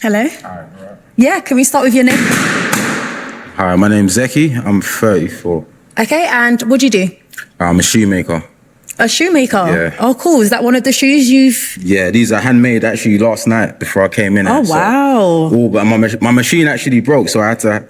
Hello. Hi, right. Yeah, can we start with your name? Hi, my name's Zeki. I'm 34. Okay, and what do you do? I'm a shoemaker. A shoemaker? Yeah. Oh, cool. Is that one of the shoes you've... Yeah, these are handmade actually last night before I came in. Oh, wow. So, but my machine actually broke, so I had to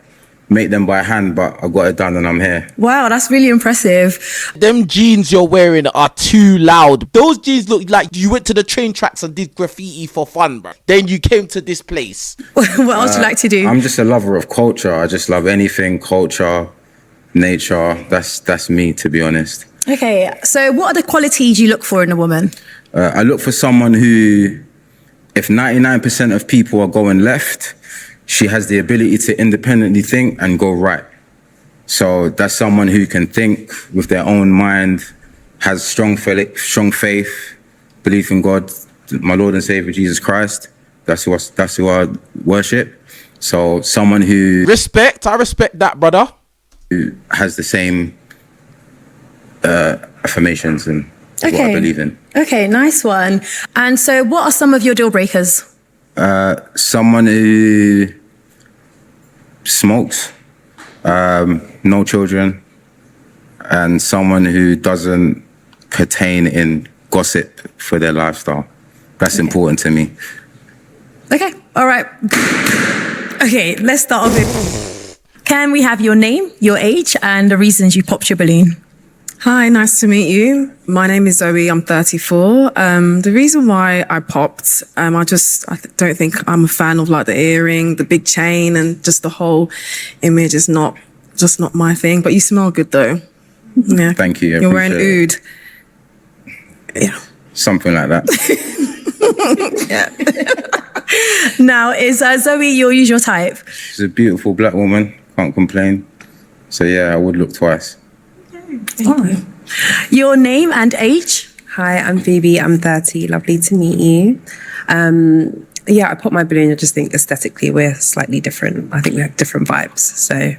make them by hand, but I got it done and I'm here. Wow, that's really impressive. Them jeans you're wearing are too loud. Those jeans look like you went to the train tracks and did graffiti for fun, bro. Then you came to this place. What else do you like to do? I'm just a lover of culture. I just love anything, culture, nature. That's me, to be honest. Okay, so what are the qualities you look for in a woman? I look for someone who, if 99% of people are going left, she has the ability to independently think and go right. So that's someone who can think with their own mind, has strong faith, belief in God, my Lord and Savior Jesus Christ. That's who I worship. So someone who... I respect that, brother. Who has the same affirmations and what I believe in. Okay, nice one. And so what are some of your deal breakers? Someone who smokes, no children, and someone who doesn't pertain in gossip for their lifestyle. That's important to me. Okay, all right. Okay, let's start off with, can we have your name, your age, and the reasons you popped your balloon? Hi, nice to meet you. My name is Zoe. I'm 34. The reason why I popped, I don't think I'm a fan of like the earring, the big chain, and just the whole image is just not my thing. But you smell good though. Yeah. Thank you. You're wearing oud. Yeah. Something like that. Yeah. Now, is Zoe your usual type? She's a beautiful black woman. Can't complain. So yeah, I would look twice. Oh. Your name and age? Hi, I'm Phoebe. I'm 30. Lovely to meet you. Yeah, I put my balloon. I just think aesthetically we're slightly different. I think we have different vibes. So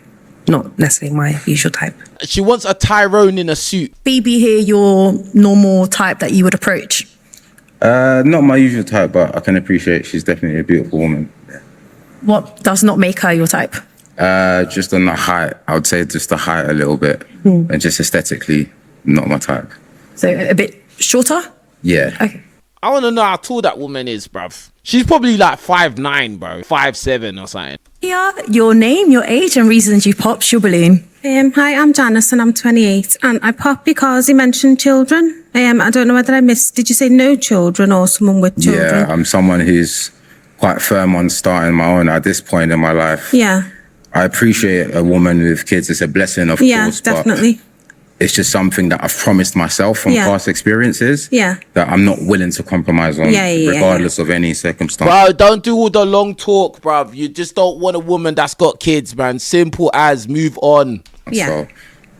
not necessarily my usual type. She wants a Tyrone in a suit. Phoebe here, your normal type that you would approach? Not my usual type, but I can appreciate she's definitely a beautiful woman. What does not make her your type? Just on the height, I would say just the height a little bit, and just aesthetically, not my type. So a bit shorter? Yeah. Okay. I want to know how tall that woman is, bruv. She's probably like 5'9", bro. 5'7" or something. Yeah, your name, your age, and reasons you popped your balloon. Hi, I'm Janice and I'm 28, and I popped because he mentioned children. I don't know whether I missed, did you say no children or someone with children? Yeah, I'm someone who's quite firm on starting my own at this point in my life. Yeah. I appreciate a woman with kids. It's a blessing, of course. Definitely. But it's just something that I've promised myself from past experiences that I'm not willing to compromise on, regardless of any circumstance. Bro, don't do all the long talk, bruv. You just don't want a woman that's got kids, man. Simple as, move on. Yeah. So,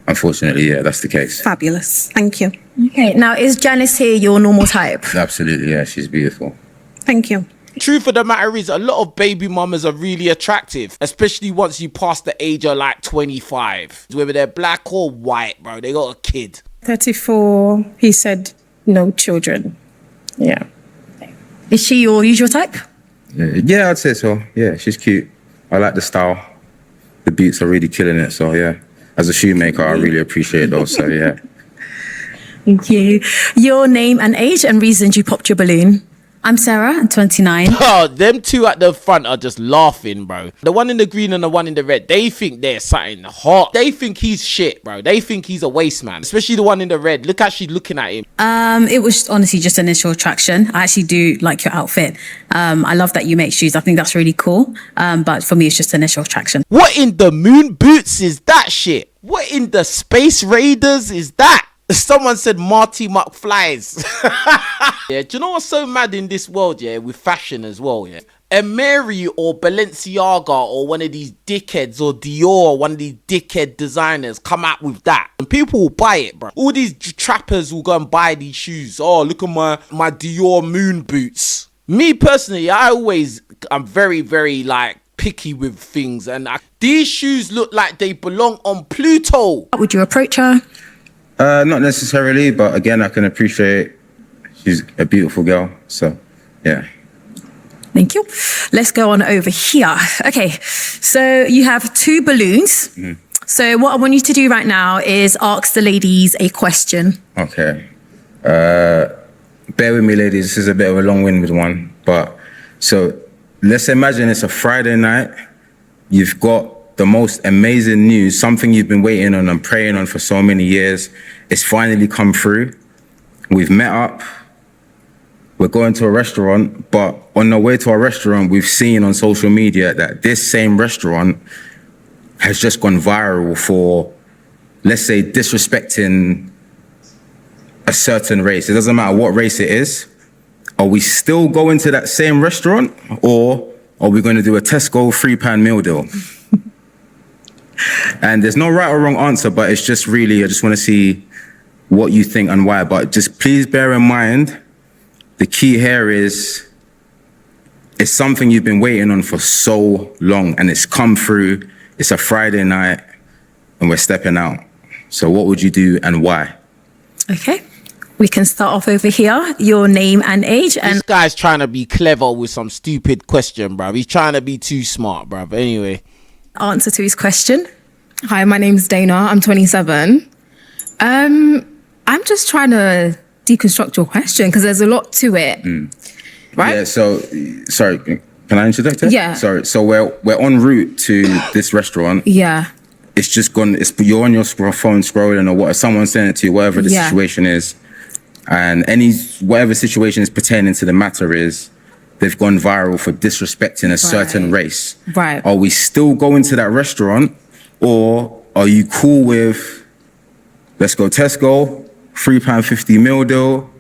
unfortunately, yeah, that's the case. Fabulous. Thank you. Okay, now is Janice here your normal type? Absolutely, yeah, she's beautiful. Thank you. Truth of the matter is, a lot of baby mamas are really attractive, especially once you pass the age of like 25. Whether they're black or white, bro, they got a kid. 34, he said no children. Yeah. Is she your usual type? Yeah, I'd say so. Yeah, she's cute. I like the style. The beats are really killing it, so yeah. As a shoemaker, I really appreciate those, so yeah. Thank you. Your name and age and reasons you popped your balloon. I'm Sarah, I'm 29. Oh, them two at the front are just laughing, bro. The one in the green and the one in the red, they think they're something hot. They think he's shit, bro. They think he's a waste man. Especially the one in the red. Look how she's looking at him. It was honestly just initial attraction. I actually do like your outfit. I love that you make shoes. I think that's really cool. But for me, it's just initial attraction. What in the moon boots is that shit? What in the Space Raiders is that? Someone said Marty McFlies. Yeah, do you know what's so mad in this world, yeah, with fashion as well, yeah? A Mary or Balenciaga or one of these dickheads or Dior or one of these dickhead designers come out with that and people will buy it, bro. All these trappers will go and buy these shoes. Oh, look at my Dior moon boots. Me personally, I'm very, very like picky with things, and these shoes look like they belong on Pluto. Would you approach her? Not necessarily, but again, I can appreciate she's a beautiful girl, so yeah. Thank you. Let's go on over here. Okay, so you have 2 balloons. So what I want you to do right now is ask the ladies a question. Okay. Bear with me, ladies. This is a bit of a long-winded one, but so let's imagine it's a Friday night. You've got the most amazing news, something you've been waiting on and praying on for so many years. It's finally come through. We've met up. We're going to a restaurant, but on the way to our restaurant, we've seen on social media that this same restaurant has just gone viral for, let's say, disrespecting a certain race. It doesn't matter what race it is. Are we still going to that same restaurant, or are we going to do a Tesco 3-pound meal deal? And there's no right or wrong answer, but it's just really, I just want to see what you think and why. But just please bear in mind, the key here is it's something you've been waiting on for so long, and it's come through. It's a Friday night and we're stepping out. So what would you do and why? Okay, we can start off over here. Your name and age. And This guy's trying to be clever with some stupid question, bruv. He's trying to be too smart, bruv. Anyway. answer to his question. Hi, my name's Dana. I'm 27. I'm just trying to deconstruct your question because there's a lot to it. Right? Yeah, so, sorry, can I interject here? Yeah. Sorry, so we're en route to this restaurant. Yeah. It's just gone, you're on your phone scrolling or what, someone sent it to you, whatever the Yeah. situation is. And whatever situation is pertaining to the matter is, they've gone viral for disrespecting a certain race. Right. Are we still going to that restaurant, or are you cool with, let's go Tesco, £3.50 meal deal,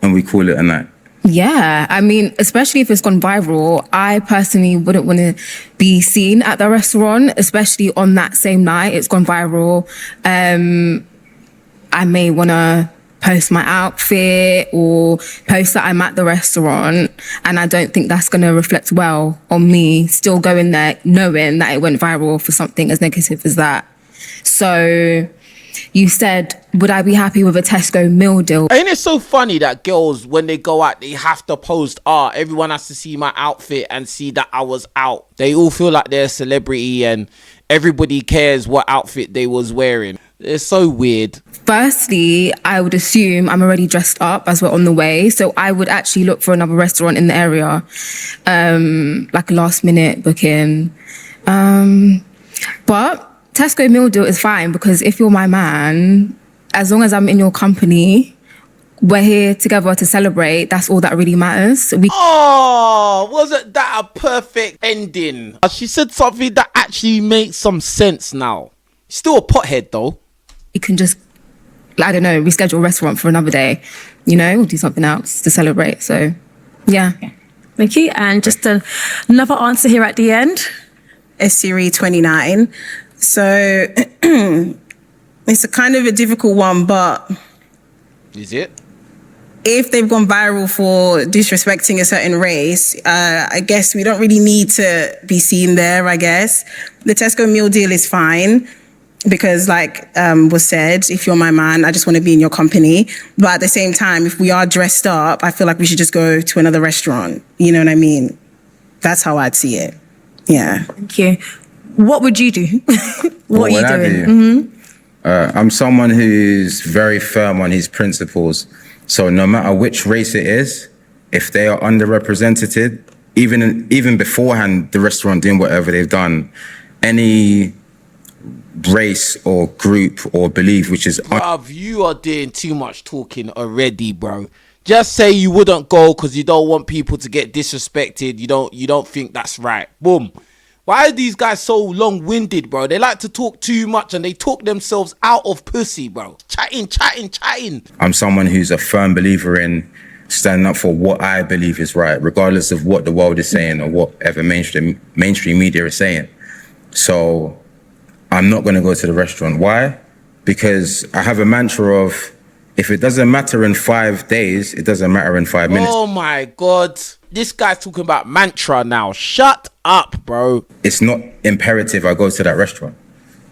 and we call it a night? Yeah, I mean, especially if it's gone viral, I personally wouldn't want to be seen at the restaurant, especially on that same night. It's gone viral. I may want to post my outfit or post that I'm at the restaurant, and I don't think that's going to reflect well on me still going there knowing that it went viral for something as negative as that. So you said, would I be happy with a Tesco meal deal? Ain't it so funny that girls, when they go out, they have to post, everyone has to see my outfit and see that I was out. They all feel like they're a celebrity and everybody cares what outfit they was wearing. It's so weird. Firstly, I would assume I'm already dressed up as we're on the way. So I would actually look for another restaurant in the area, like a last minute booking. But Tesco meal deal is fine because if you're my man, as long as I'm in your company, we're here together to celebrate. That's all that really matters. Wasn't that a perfect ending? She said something that actually makes some sense now. Still a pothead though. We can just, I don't know, reschedule a restaurant for another day, or do something else to celebrate. So, yeah. Thank you. And just another answer here at the end. Siri 29. So it's a kind of a difficult one, but Is it? if they've gone viral for disrespecting a certain race, I guess we don't really need to be seen there, I guess. The Tesco meal deal is fine because like was said, if you're my man, I just want to be in your company. But at the same time, if we are dressed up, I feel like we should just go to another restaurant. You know what I mean? That's how I'd see it. Yeah. Thank you. What would you do? What are you doing? Mm-hmm. I'm someone who's very firm on his principles. So no matter which race it is, if they are underrepresented, even beforehand, the restaurant doing whatever they've done, any race or group or belief which is... Bruv, you are doing too much talking already, bro. Just say you wouldn't go because you don't want people to get disrespected. You don't think that's right. Boom. Why are these guys so long-winded, bro? They like to talk too much and they talk themselves out of pussy, bro. Chatting. I'm someone who's a firm believer in standing up for what I believe is right, regardless of what the world is saying or whatever mainstream media is saying. So I'm not going to go to the restaurant. Why? Because I have a mantra of, if it doesn't matter in 5 days, it doesn't matter in 5 minutes. Oh my God. This guy's talking about mantra now. Shut up, bro. It's not imperative I go to that restaurant.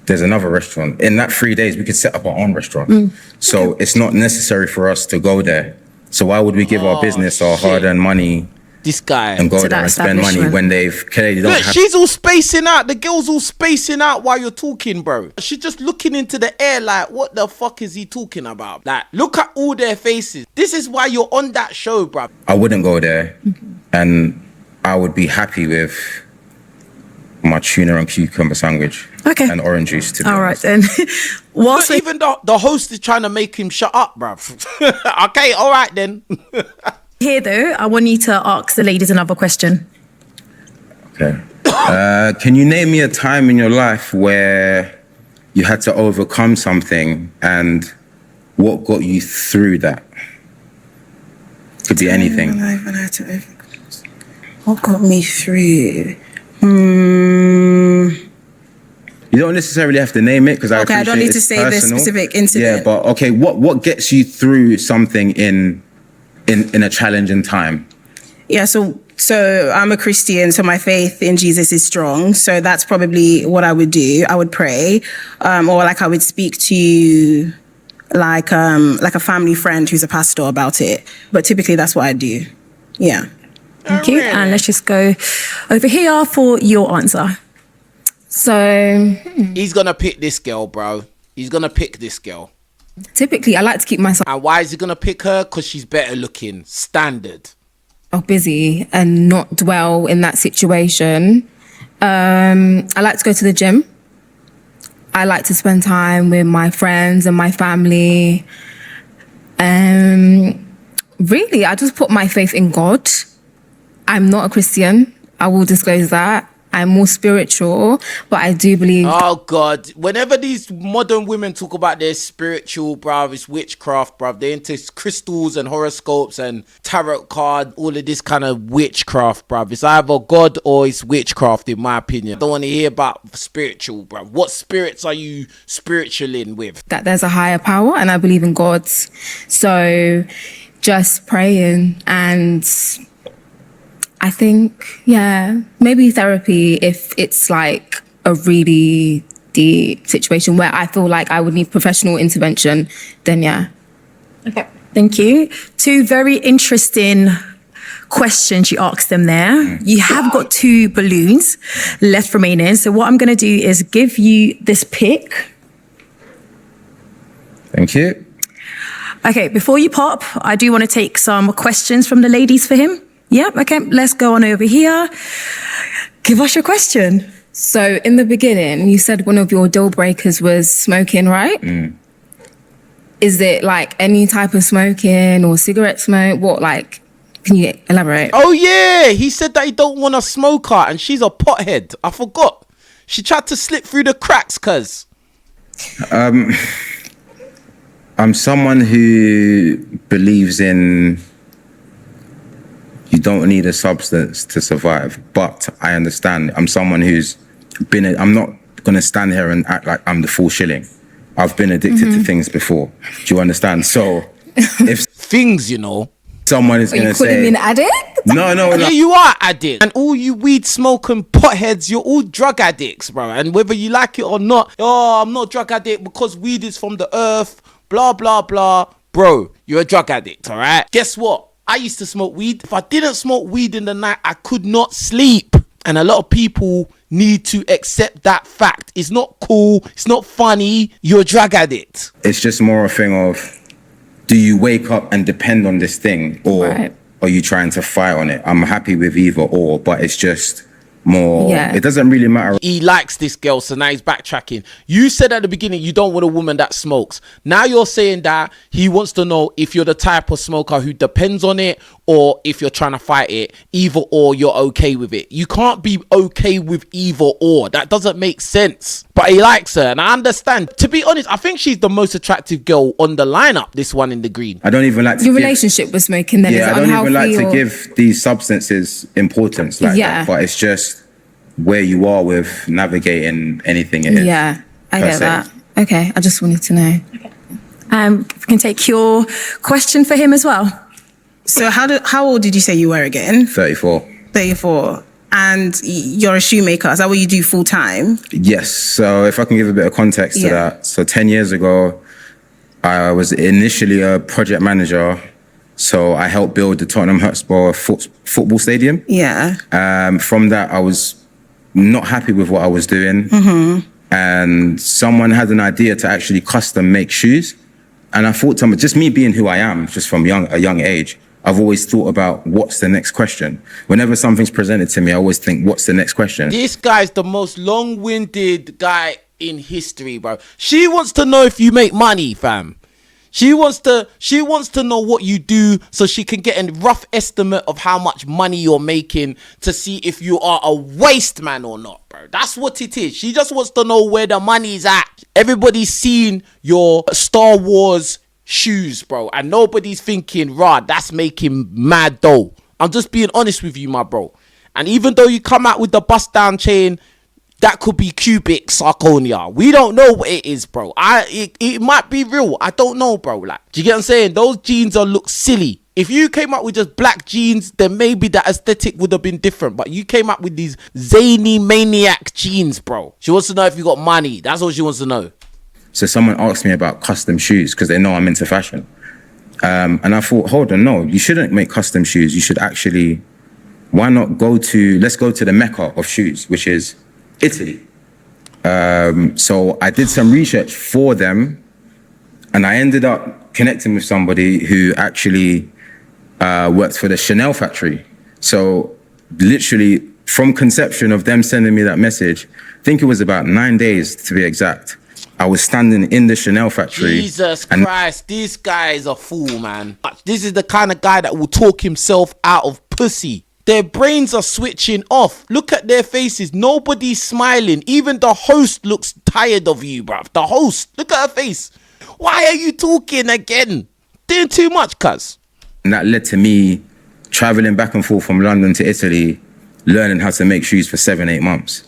There's another restaurant. In that 3 days, we could set up our own restaurant. So it's not necessary for us to go there. So why would we give our business, our hard-earned money This guy. and go To there that and spend money establishment. when they've clearly don't Look, have. she's all spacing out. The girl's all spacing out while you're talking, bro. She's just looking into the air like, what the fuck is he talking about? Like, look at all their faces. This is why you're on that show, bro. I wouldn't go there, and I would be happy with my tuna and cucumber sandwich. Okay. And orange juice, to be All right honest. then. Whilst But even the host is trying to make him shut up, bro. Okay, all right then. here though, I want you to ask the ladies another question. Okay. Can you name me a time in your life where you had to overcome something, and what got you through that? Could be anything. What got me through? You don't necessarily have to name it, because I Okay, I don't appreciate need to it's say the personal. specific incident. Yeah, but okay, what gets you through something in a challenging time? Yeah, so I'm a Christian, so my faith in Jesus is strong. So that's probably what I would do. I would pray, or like I would speak to like a family friend who's a pastor about it. But typically that's what I do. Yeah. Thank you. And let's just go over here for your answer. So He's gonna pick this girl, bro. He's gonna pick this girl. typically, I like to keep myself And why is he gonna pick her? Because she's better looking. Standard. busy and not dwell in that situation. I like to go to the gym. I like to spend time with my friends and my family. Really, I just put my faith in God. I'm not a Christian. I will disclose that. I'm more spiritual, but I do believe Oh God! Whenever these modern women talk about their spiritual, bruv, it's witchcraft, bruv. They're into crystals and horoscopes and tarot card, all of this kind of witchcraft, bruv. It's either God or it's witchcraft, in my opinion. I don't want to hear about spiritual, bruv. What spirits are you spiritualing with? that there's a higher power and I believe in God. So just praying, and I think, yeah, maybe therapy if it's like a really deep situation where I feel like I would need professional intervention, then yeah. Okay. Thank you. Two very interesting questions you asked them there. You have got two balloons left remaining. So what I'm going to do is give you this pick. Thank you. Okay, before you pop, I do want to take some questions from the ladies for him. Yeah, okay, let's go on over here. Give us your question. So in the beginning, you said one of your deal breakers was smoking, right? Is it like any type of smoking or cigarette smoke? What, like, can you elaborate? Oh yeah, he said that he don't want a smoker, and she's a pothead. I forgot. She tried to slip through the cracks, cuz. I'm someone who believes in you don't need a substance to survive, but I understand. I'm someone who's I'm not going to stand here and act like I'm the full shilling. I've been addicted to things before. Do you understand? So if Things, you know. someone is Are going you to calling me say, an addict? no, Yeah, you are addict. And all you weed smoking potheads, you're all drug addicts, bro. And whether you like it or not, oh, I'm not drug addict because weed is from the earth, blah, blah, blah. Bro, you're a drug addict, all right? Guess what? I used to smoke weed. If I didn't smoke weed in the night, I could not sleep. And a lot of people need to accept that fact. It's not cool. It's not funny. You're a drug addict. it's just more a thing of, do you wake up and depend on this thing, or Right. are you trying to fight on it? I'm happy with either or, but it's just more, Yeah. it doesn't really matter. He likes this girl, so now he's backtracking. You said at the beginning you don't want a woman that smokes. Now you're saying that he wants to know if you're the type of smoker who depends on it, or if you're trying to fight it. Either or, you're okay with it. You can't be okay with either or. That doesn't make sense. But he likes her, and I understand. To be honest, I think she's the most attractive girl on the lineup, this one in the green. I don't even like to Your give- relationship with smoking then, is Yeah, it I don't even unhealthy like to or- give these substances importance like Yeah. that, but it's just where you are with navigating anything it is. Yeah, I per get se. that. Okay, I just wanted to know. We can take your question for him as well. So how old did you say you were again? 34. 34. And you're a shoemaker. Is that what you do full time? Yes. So if I can give a bit of context to Yeah. that. So 10 years ago, I was initially a project manager So I helped build the Tottenham Hotspur football stadium. Yeah. From that, I was not happy with what I was doing. And someone had an idea to actually custom make shoes. And I thought, just me being who I am, just from a young age, I've always thought about what's the next question. Whenever something's presented to me, I always think, what's the next question? This guy's the most long-winded guy in history, bro. She wants to know if you make money, fam. She wants to know what you do so she can get a rough estimate of how much money you're making to see if you are a waste man or not, bro. That's what it is. She just wants to know where the money's at. Everybody's seen your Star Wars shoes, bro, and nobody's thinking, rah, that's making mad dough. I'm just being honest with you, my bro. And even though you come out with the bust down chain, that could be cubic zirconia. We don't know what it is, bro. It might be real. I don't know, bro. Like, do you get what I'm saying? Those jeans look silly. If you came up with just black jeans, then maybe the aesthetic would have been different. But you came up with these zany maniac jeans, bro. She wants to know if you got money. That's all she wants to know. So someone asked me about custom shoes because they know I'm into fashion. And I thought, hold on, no, you shouldn't make custom shoes. You should actually, let's go to the mecca of shoes, which is Italy. So I did some research for them, and I ended up connecting with somebody who actually worked for the Chanel factory. So literally from conception of them sending me that message, I think it was about 9 days to be exact, I was standing in the Chanel factory. Jesus Christ, this guy is a fool, man. This is the kind of guy that will talk himself out of pussy. Their brains are switching off. Look at their faces. Nobody's smiling. Even the host looks tired of you, bruv. The host, look at her face. Why are you talking again? Doing too much, cuz. And that led to me traveling back and forth from London to Italy, learning how to make shoes for 7-8 months.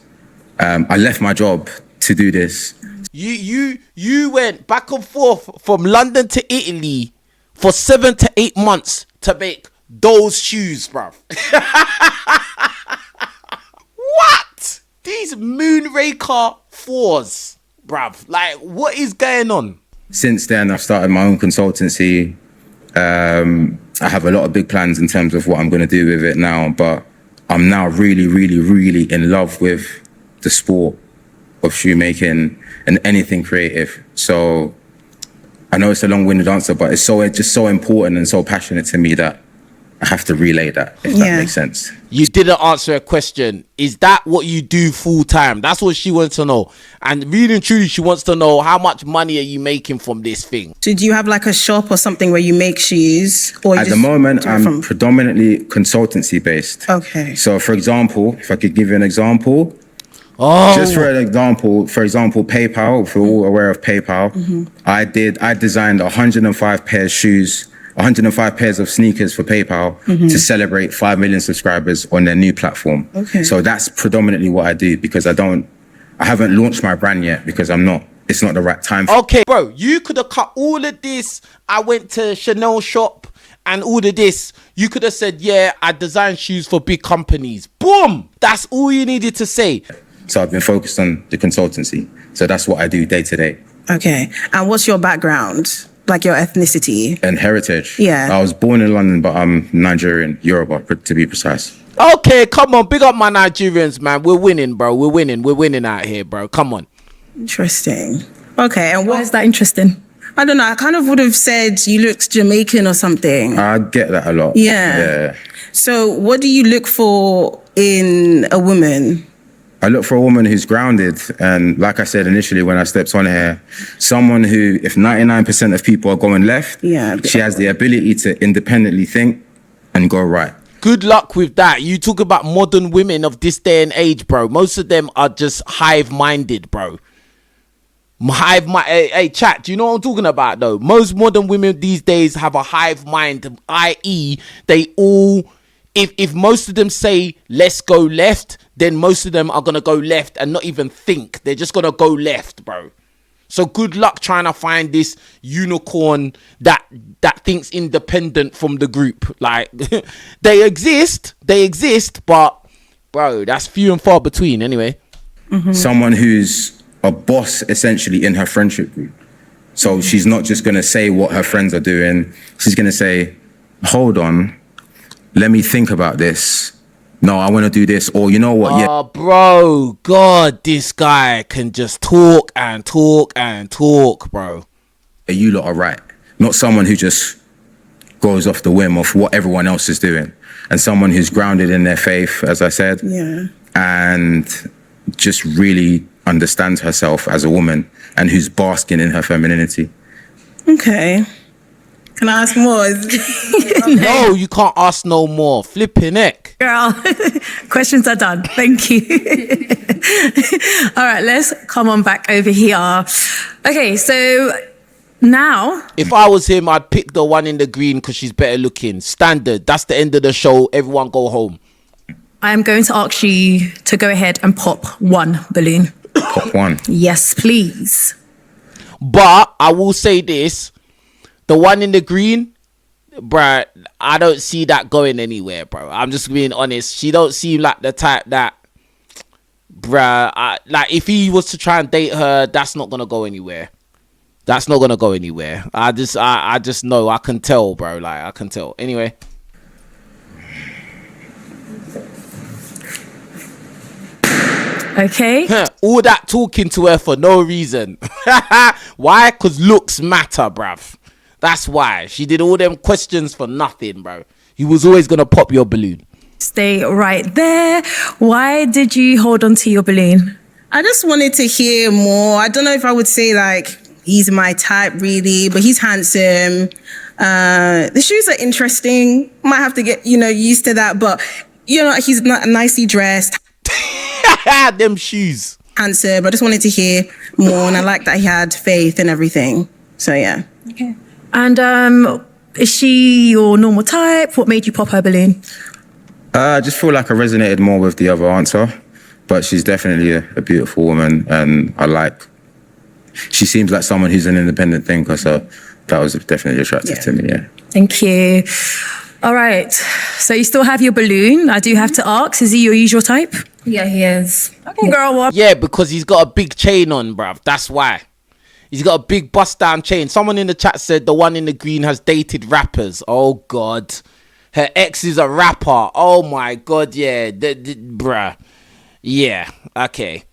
I left my job to do this. You went back and forth from London to Italy for 7 to 8 months to make those shoes, bruv. What? These Moonraker 4s, bruv. Like, what is going on? Since then, I've started my own consultancy. I have a lot of big plans in terms of what I'm going to do with it now, but I'm now really, really, really in love with the sport of shoemaking and anything creative. So I know it's a long-winded answer, but it's just so important and so passionate to me that I have to relay that, if that makes sense. You didn't answer a question. Is that what you do full time? That's what she wants to know. And really and truly, she wants to know, how much money are you making from this thing? So do you have like a shop or something where you make shoes? Or At the moment, I'm predominantly consultancy based. Okay. So for example, if I could give you an example, Oh, just for example, PayPal, if you're all aware of PayPal, I designed 105 pairs of shoes, 105 pairs of sneakers for PayPal to celebrate 5 million subscribers on their new platform. Okay. So that's predominantly what I do, because I haven't launched my brand yet because it's not the right time. okay, bro, you could have cut all of this. I went to Chanel shop and all of this. You could have said, yeah, I design shoes for big companies. Boom. That's all you needed to say. So I've been focused on the consultancy. So that's what I do day to day. Okay. And what's your background? Like your ethnicity? And heritage. Yeah. I was born in London, but I'm Nigerian, Yoruba, to be precise. Okay, come on. Big up my Nigerians, man. We're winning, bro. We're winning out here, bro. Come on. Interesting. Okay. And Why is that interesting? I don't know. I kind of would have said you looked Jamaican or something. I get that a lot. Yeah. So what do you look for in a woman? I look for a woman who's grounded. And like I said initially when I stepped on here, someone who, if 99% of people are going left, she has the ability to independently think and go right. Good luck with that. You talk about modern women of this day and age, bro. Most of them are just hive-minded, bro. Hey, chat, do you know what I'm talking about, though? Most modern women these days have a hive mind, i.e. they all... If most of them say, let's go left, then most of them are going to go left and not even think. They're just going to go left, bro. So good luck trying to find this unicorn that thinks independent from the group. Like, they exist, but, bro, that's few and far between anyway. Someone who's a boss, essentially, in her friendship group. So she's not just going to say what her friends are doing. She's going to say, hold on, let me think about this. No, I want to do this. Or you know what? Yeah, Oh, bro, God, this guy can just talk and talk and talk, bro. you lot are right. Not someone who just goes off the whim of what everyone else is doing. And someone who's grounded in their faith, as I said. Yeah. And just really understands herself as a woman and who's basking in her femininity. Okay. Can I ask more? No, you can't ask no more. Flipping heck. Girl, questions are done. Thank you. All right, let's come on back over here. Okay, so now, If I was him, I'd pick the one in the green because she's better looking. Standard. That's the end of the show. Everyone go home. I am going to ask you to go ahead and pop one balloon. Pop one. Yes, please. But I will say this. The one in the green, bruh, I don't see that going anywhere, bro. I'm just being honest. She don't seem like the type that, bruh, like if he was to try and date her, that's not gonna go anywhere. That's not gonna go anywhere. I just know. I can tell, bro. Like, I can tell. Anyway. Okay. All that talking to her for no reason. Why? Because looks matter, bruv. That's why. She did all them questions for nothing, bro. He was always going to pop your balloon. Stay right there. Why did you hold on to your balloon? I just wanted to hear more. I don't know if I would say like he's my type really, but he's handsome. The shoes are interesting. Might have to get, used to that, but he's not nicely dressed, Them shoes. handsome. I just wanted to hear more, and I like that he had faith and everything. So yeah. Okay. And is she your normal type? What made you pop her balloon? I just feel like I resonated more with the other answer, but she's definitely a beautiful woman, and she seems like someone who's an independent thinker, so that was definitely attractive to me, yeah. Thank you. All right. So you still have your balloon. I do have to ask, is he your usual type? Yeah, he is. Okay, girl, what? Yeah, because he's got a big chain on, bruv. That's why. He's got a big bust down chain. Someone in the chat said the one in the green has dated rappers. Oh, God. Her ex is a rapper. Oh, my God, yeah. Bruh. Yeah, okay.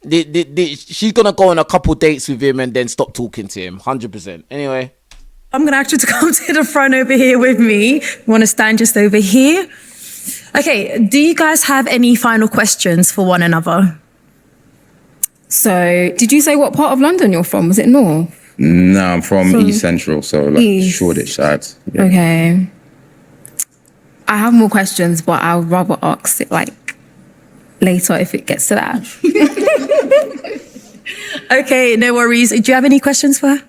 She's going to go on a couple dates with him and then stop talking to him. 100%. Anyway. I'm going to ask you to come to the front over here with me. You want to stand just over here? Okay, do you guys have any final questions for one another? So, did you say what part of London you're from? Was it North? No, I'm from East Central, so like East. Shoreditch side. Yeah. Okay. I have more questions, but I'll rather ask it like later if it gets to that. Okay, no worries. Do you have any questions for her?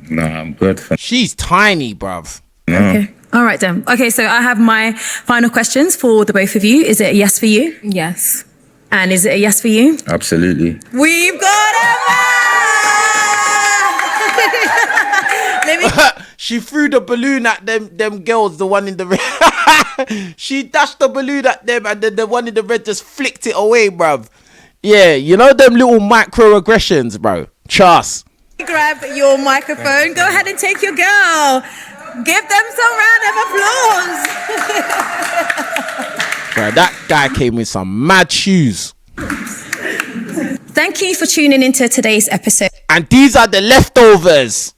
No, I'm good. She's tiny, bruv. No. Okay. All right, then. Okay, so I have my final questions for the both of you. Is it a yes for you? Yes. And is it a yes for you? Absolutely. We've got a Let me... She threw the balloon at them girls, the one in the red. She dashed the balloon at them and then the one in the red just flicked it away, bruv. Yeah, you know them little microaggressions, bro. Trust. Grab your microphone. Go ahead and take your girl. Give them some round of applause. Bro, that guy came with some mad shoes. Thank you for tuning into today's episode. And these are the leftovers.